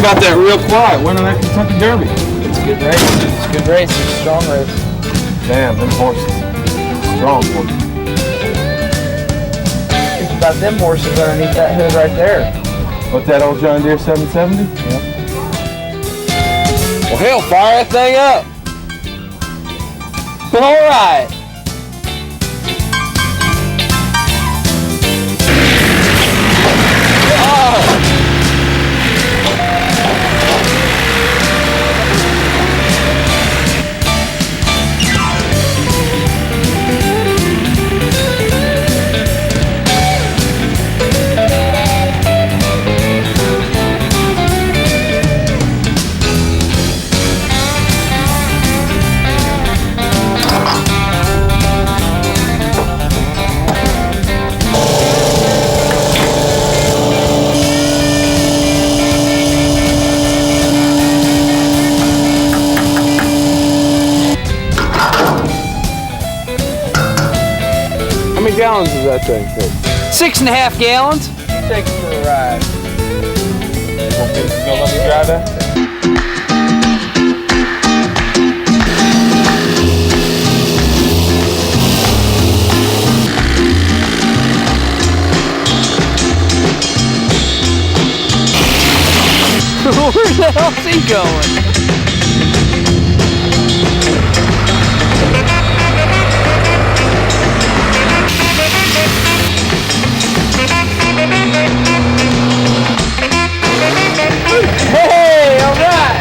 about that real quiet? Winning that Kentucky Derby. It's a good race. It's a good race. It's a strong race. Damn, them horses. Strong horses. Think about them horses underneath that hood right there. What's that old John Deere 770? Yep. Well, hell, fire that thing up. All right. How many gallons does that thing take? 6.5 gallons. Take it for a ride. You gonna let me drive that? Where the hell's he going? Hey, all right.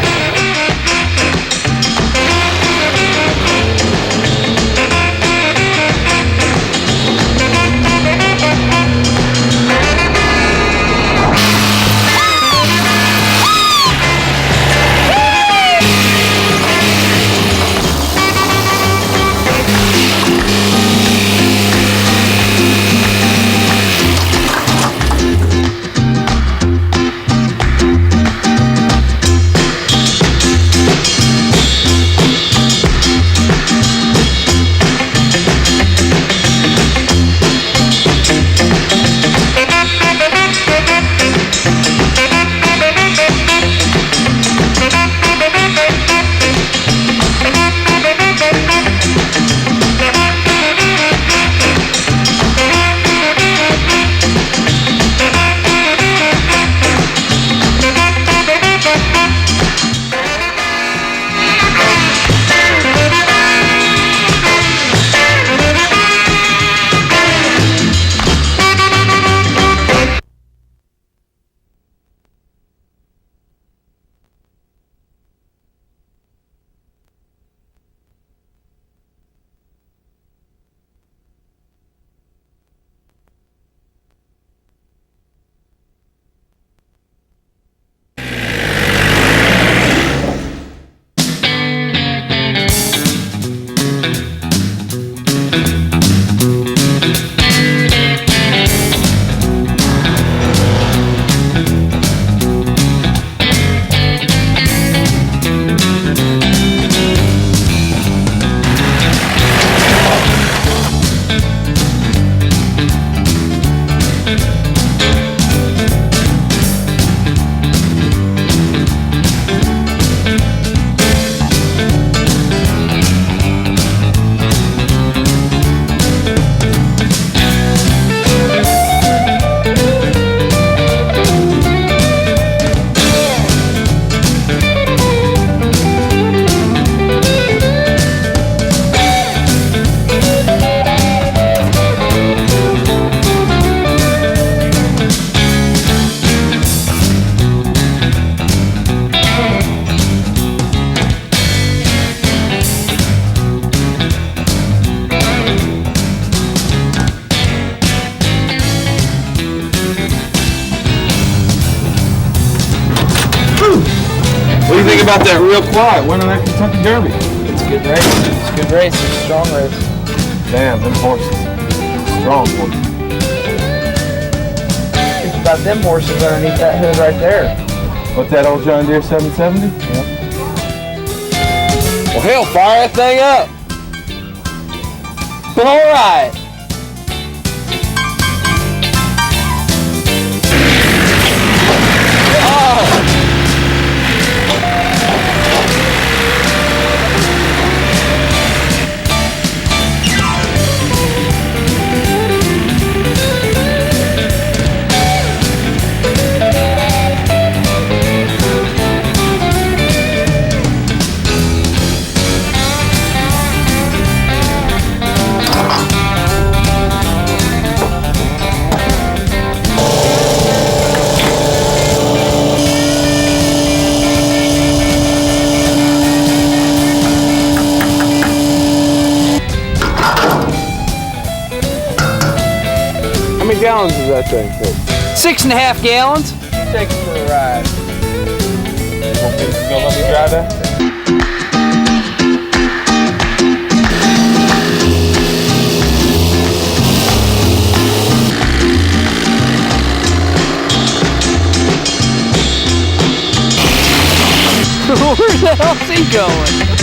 What do you think about that real quiet? Winning that Kentucky Derby. It's a good race. It's a good race. It's a strong race. Damn, them horses. Strong horses. Think about them horses underneath that hood right there. What's that old John Deere 770? Yep. Well, hell, fire that thing up. All right. gallons does that thing take? 6.5 gallons. Take it for a ride. You gonna let me drive that? Where the hell's he going?